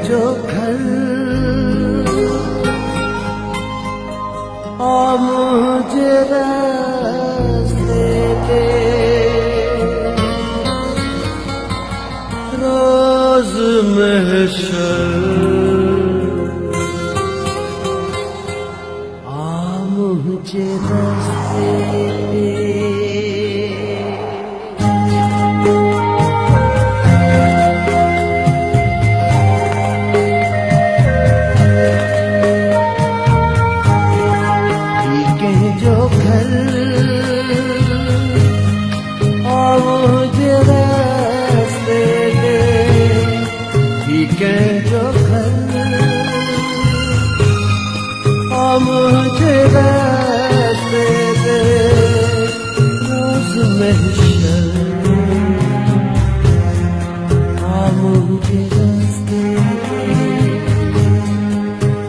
जो घर आ मुझे रास्ते पे रोज महशर आ मुझे रास्ते पे मुझे रास्ते दे रोज महशर मुझे रास्ते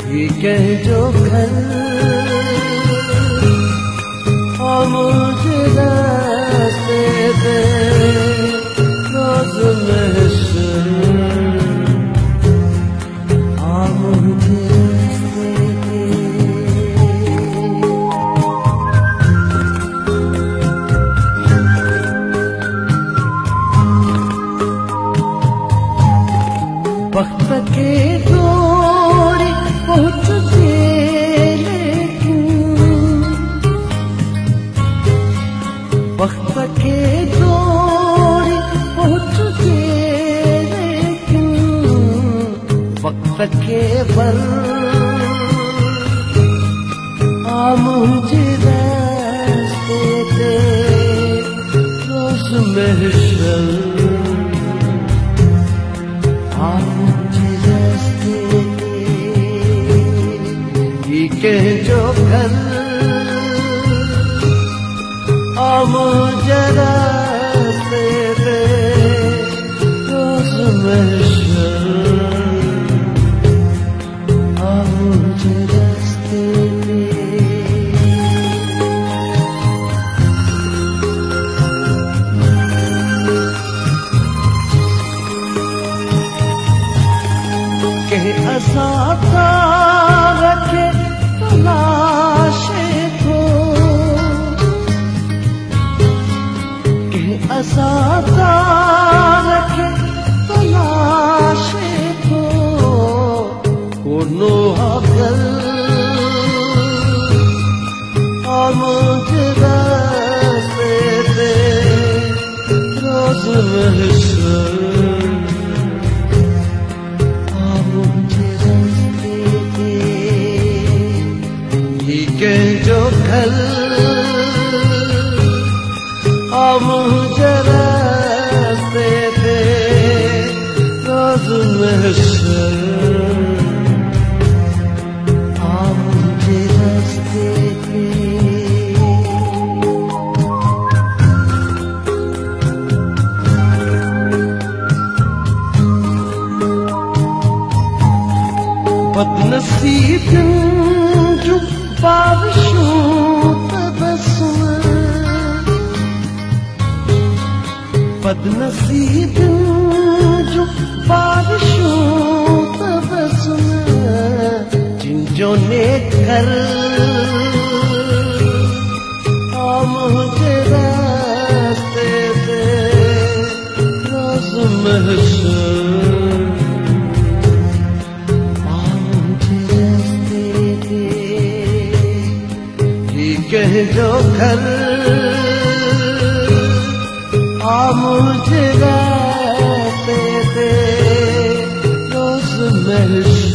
ठीक है जो घर मुझे रास्ते दे रोज महशर मुझे वक्त के दूरी पहुँच लेकिन वक्त के दूरी पहुँच लेकिन वक्त के बल मुझे रास्ते दे रोज महशर मुझे रास्ते के जो घर मुझे रास्ते दे रोज महशर मुझे रास्ते असाता रखे तलाशे को के असाता रखे तलाशे को कोनो अगर मुझे रास्ते दे रोज महशर के जो घर मुझे रास्ते दे रोज महशर मुझे रास्ते दे बदनसीब जो बारिशों तबस्सुम बदनसीब जो बारिशों तबस्सुम जिन ने घर मुझे रास्ते दे रोज महशर कह जो घर मुझे रास्ते दे रोज महशर